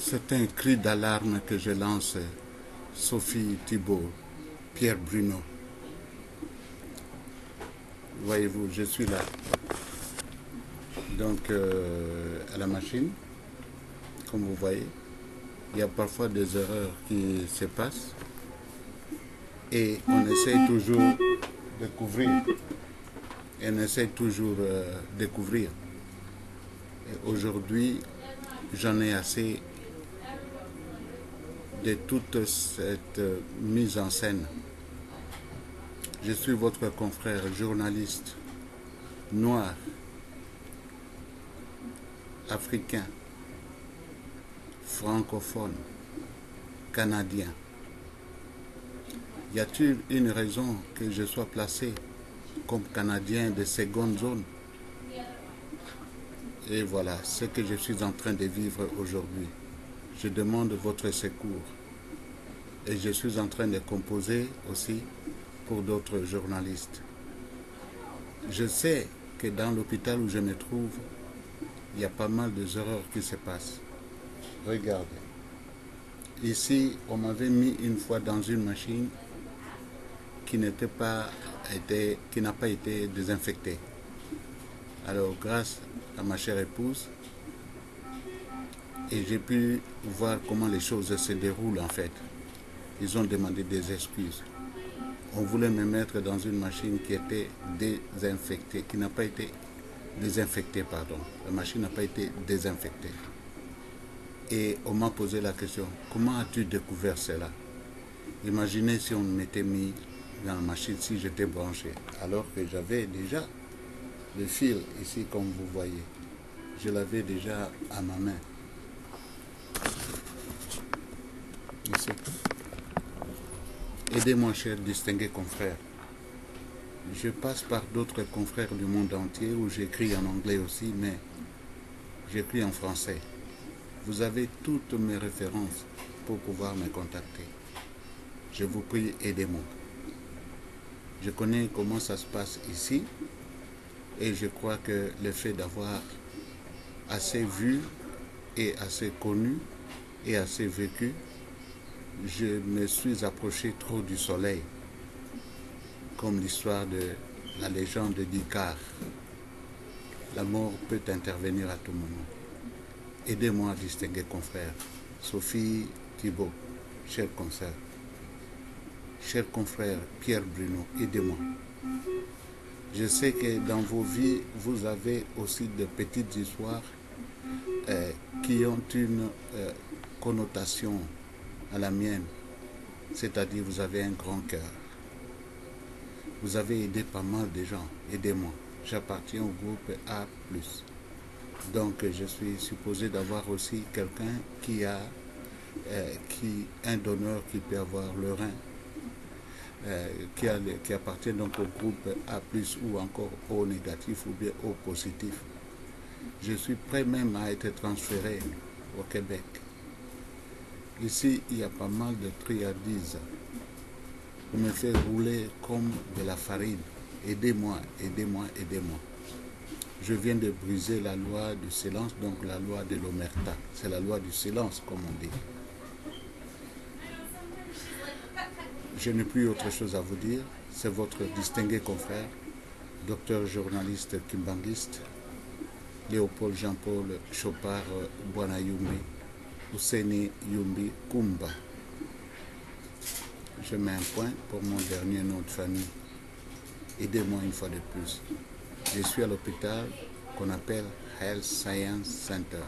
C'est un cri d'alarme que je lance, Sophie Thibault, Pierre Bruno. Voyez-vous, je suis là. Donc, à la machine, comme vous voyez, il y a parfois des erreurs qui se passent et on essaie toujours de couvrir. Et on essaie toujours de couvrir. Et aujourd'hui, j'en ai assez de toute cette mise en scène. Je suis votre confrère journaliste noir, africain, francophone, canadien. Y a-t-il une raison que je sois placé comme Canadien de seconde zone? Et voilà ce que je suis en train de vivre aujourd'hui. Je demande votre secours. Et je suis en train de composer aussi pour d'autres journalistes. Je sais que dans l'hôpital où je me trouve, il y a pas mal d'erreurs qui se passent. Regardez. Ici, on m'avait mis une fois dans une machine qui n'a pas été désinfectée. Alors, grâce à ma chère épouse, et j'ai pu voir comment les choses se déroulent en fait. Ils ont demandé des excuses. On voulait me mettre dans une machine qui était désinfectée, qui n'a pas été désinfectée, pardon. La machine n'a pas été désinfectée. Et on m'a posé la question, comment as-tu découvert cela? Imaginez si on m'était mis dans la machine, si j'étais branché, alors que j'avais déjà le fil ici, comme vous voyez. Je l'avais déjà à ma main. Ici. Aidez-moi, chers distingués confrères. Je passe par d'autres confrères du monde entier où j'écris en anglais aussi, mais j'écris en français. Vous avez toutes mes références pour pouvoir me contacter. Je vous prie, aidez-moi. Je connais comment ça se passe ici et je crois que le fait d'avoir assez vu et assez connu et assez vécu, je me suis approché trop du soleil, comme l'histoire de la légende d'Icare. La mort peut intervenir à tout moment. Aidez-moi, distingués confrères. Sophie Thibault, chers confrères. Chers confrères, Pierre Bruno, aidez-moi. Je sais que dans vos vies, vous avez aussi de petites histoires qui ont une connotation à la mienne, c'est-à-dire vous avez un grand cœur. Vous avez aidé pas mal de gens, aidez-moi. J'appartiens au groupe A+. Donc je suis supposé d'avoir aussi quelqu'un qui a un donneur qui peut avoir le rein, qui appartient donc au groupe A+, ou encore O négatif ou bien O positif. Je suis prêt même à être transféré au Québec. Ici, il y a pas mal de triadises. On me fait rouler comme de la farine. Aidez-moi, aidez-moi, aidez-moi. Je viens de briser la loi du silence, donc la loi de l'omerta. C'est la loi du silence, comme on dit. Je n'ai plus autre chose à vous dire. C'est votre distingué confrère, docteur journaliste kimbanguiste, Léopold Jean-Paul Chopard Bwanayumbi, Ouseni Yumbi Kumba. Je mets un point pour mon dernier nom de famille. Aidez-moi une fois de plus. Je suis à l'hôpital qu'on appelle Health Science Center.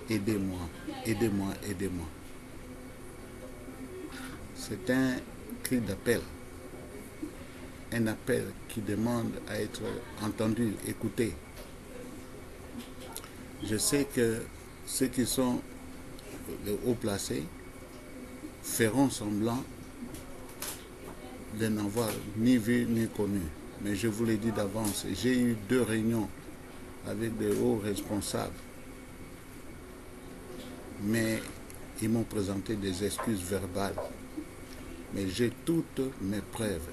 Aidez-moi, aidez-moi, aidez-moi. C'est un cri d'appel. Un appel qui demande à être entendu, écouté. Je sais que ceux qui sont les haut placés feront semblant de n'avoir ni vu ni connu. Mais je vous l'ai dit d'avance, j'ai eu 2 réunions avec de hauts responsables. Mais ils m'ont présenté des excuses verbales. Mais j'ai toutes mes preuves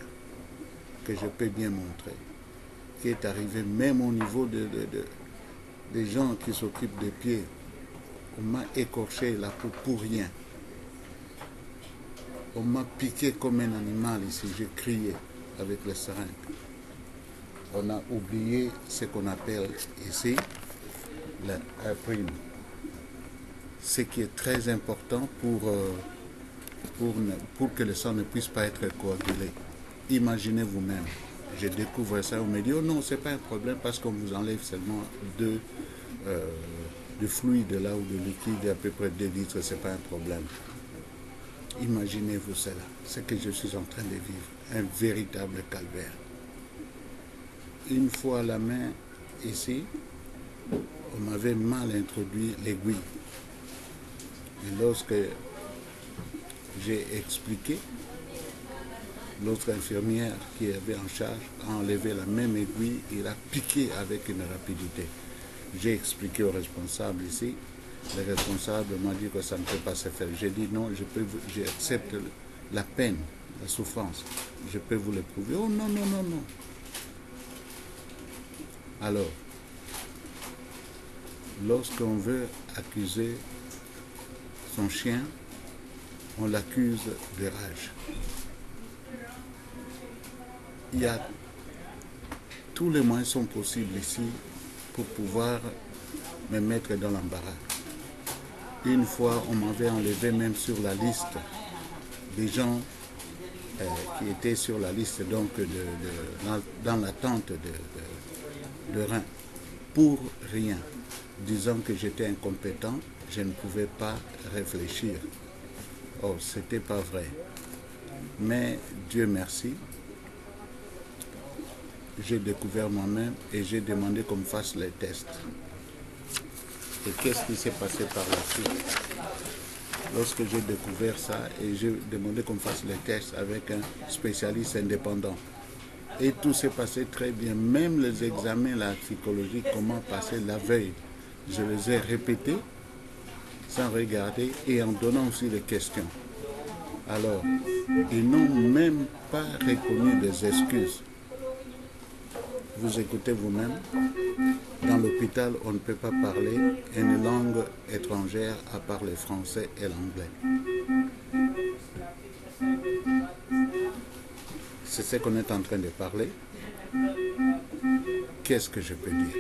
que je peux bien montrer. Qui est arrivé même au niveau des gens qui s'occupent des pieds. On m'a écorché la peau pour rien. On m'a piqué comme un animal ici. J'ai crié avec les seringues. On a oublié ce qu'on appelle ici la prime. Ce qui est très important pour que le sang ne puisse pas être coagulé. Imaginez vous-même. Je découvre ça, on me dit, oh non, c'est pas un problème parce qu'on vous enlève seulement de fluide là ou de liquide à peu près 2 litres, c'est pas un problème. Imaginez-vous cela, ce que je suis en train de vivre, un véritable calvaire. Une fois à la main ici, on m'avait mal introduit l'aiguille. Et lorsque j'ai expliqué, l'autre infirmière qui avait en charge a enlevé la même aiguille et l'a piqué avec une rapidité. J'ai expliqué au responsable ici. Le responsable m'a dit que ça ne peut pas se faire. J'ai dit non, j'accepte la peine, la souffrance. Je peux vous le prouver. Oh non, non, non, non. Alors, lorsqu'on veut accuser son chien, on l'accuse de rage. Tous les moyens sont possibles ici pour pouvoir me mettre dans l'embarras. Une fois, on m'avait enlevé même sur la liste des gens qui étaient sur la liste donc dans l'attente de rein, pour rien, disant que j'étais incompétent, je ne pouvais pas réfléchir. Oh, c'était pas vrai. Mais Dieu merci, j'ai découvert moi-même et j'ai demandé qu'on me fasse les tests. Et qu'est-ce qui s'est passé par la suite? Lorsque j'ai découvert ça et j'ai demandé qu'on me fasse les tests avec un spécialiste indépendant. Et tout s'est passé très bien. Même les examens, la psychologie, comment passer la veille. Je les ai répétés sans regarder et en donnant aussi des questions. Alors, ils n'ont même pas reconnu des excuses. Vous écoutez vous-même. Dans l'hôpital, on ne peut pas parler une langue étrangère à part le français et l'anglais. C'est ce qu'on est en train de parler. Qu'est-ce que je peux dire?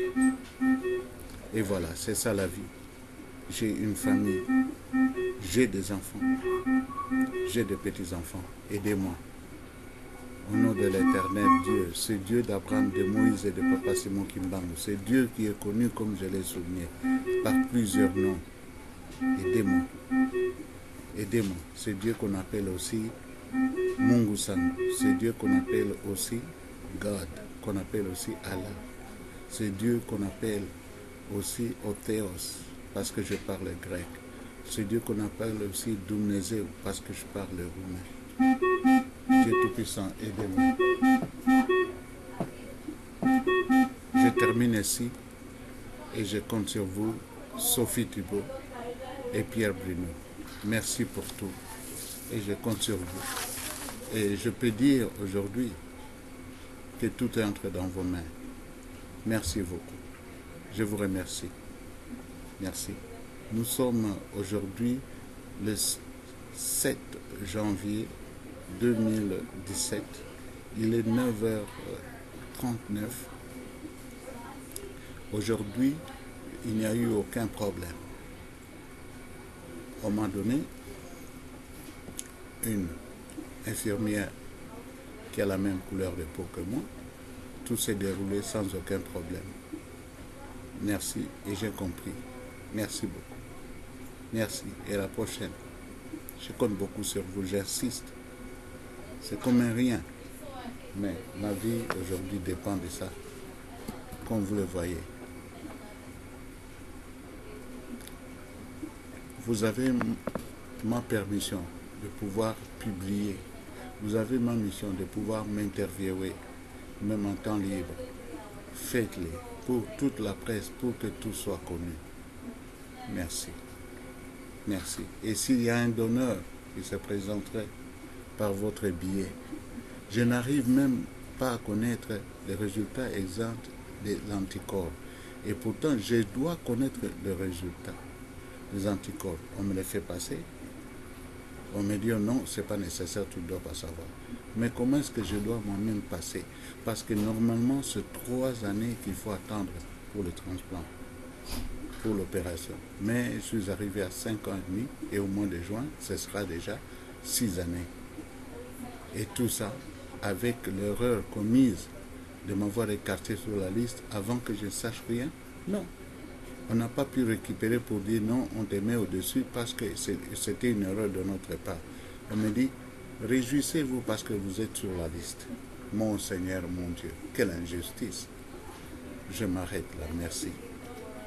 Et voilà, c'est ça la vie. J'ai une famille, j'ai des enfants, j'ai des petits-enfants. Aidez-moi. Au nom de l'éternel Dieu, c'est Dieu d'Abraham, de Moïse et de Papa Simon Kimbangu. C'est Dieu qui est connu, comme je l'ai souligné, par plusieurs noms. Aidez-moi. Aidez-moi. C'est Dieu qu'on appelle aussi Mungu San. C'est Dieu qu'on appelle aussi God, qu'on appelle aussi Allah. C'est Dieu qu'on appelle aussi Othéos, parce que je parle grec. C'est Dieu qu'on appelle aussi Dumnezeu, parce que je parle roumain. Dieu Tout-Puissant, aidez-moi. Je termine ici et je compte sur vous, Sophie Thibault et Pierre Bruno. Merci pour tout et je compte sur vous. Et je peux dire aujourd'hui que tout entre dans vos mains. Merci beaucoup. Je vous remercie. Merci. Nous sommes aujourd'hui le 7 janvier 2017. Il est 9h39. Aujourd'hui, il n'y a eu aucun problème. On m'a donné une infirmière qui a la même couleur de peau que moi. Tout s'est déroulé sans aucun problème. Merci et j'ai compris. Merci beaucoup. Merci et à la prochaine. Je compte beaucoup sur vous, j'insiste. C'est comme un rien. Mais ma vie aujourd'hui dépend de ça. Comme vous le voyez. Vous avez ma permission de pouvoir publier. Vous avez ma mission de pouvoir m'interviewer, même en temps libre. Faites-les pour toute la presse, pour que tout soit connu. Merci. Merci. Et s'il y a un donneur qui se présenterait par votre billet, je n'arrive même pas à connaître les résultats exacts de l'anticorps. Et pourtant, je dois connaître le résultat. les anticorps. On me les fait passer. On me dit, oh non, ce n'est pas nécessaire, tu ne dois pas savoir. Mais comment est-ce que je dois moi-même passer? Parce que normalement, c'est 3 années qu'il faut attendre pour le transplant, pour l'opération. Mais je suis arrivé à 5 ans et demi et au mois de juin, ce sera déjà 6 années. Et tout ça avec l'erreur commise de m'avoir écarté sur la liste avant que je ne sache rien? Non. On n'a pas pu récupérer pour dire non, on te met au-dessus parce que c'était une erreur de notre part. On me dit, réjouissez-vous parce que vous êtes sur la liste. Mon Seigneur, mon Dieu, quelle injustice. Je m'arrête là, merci.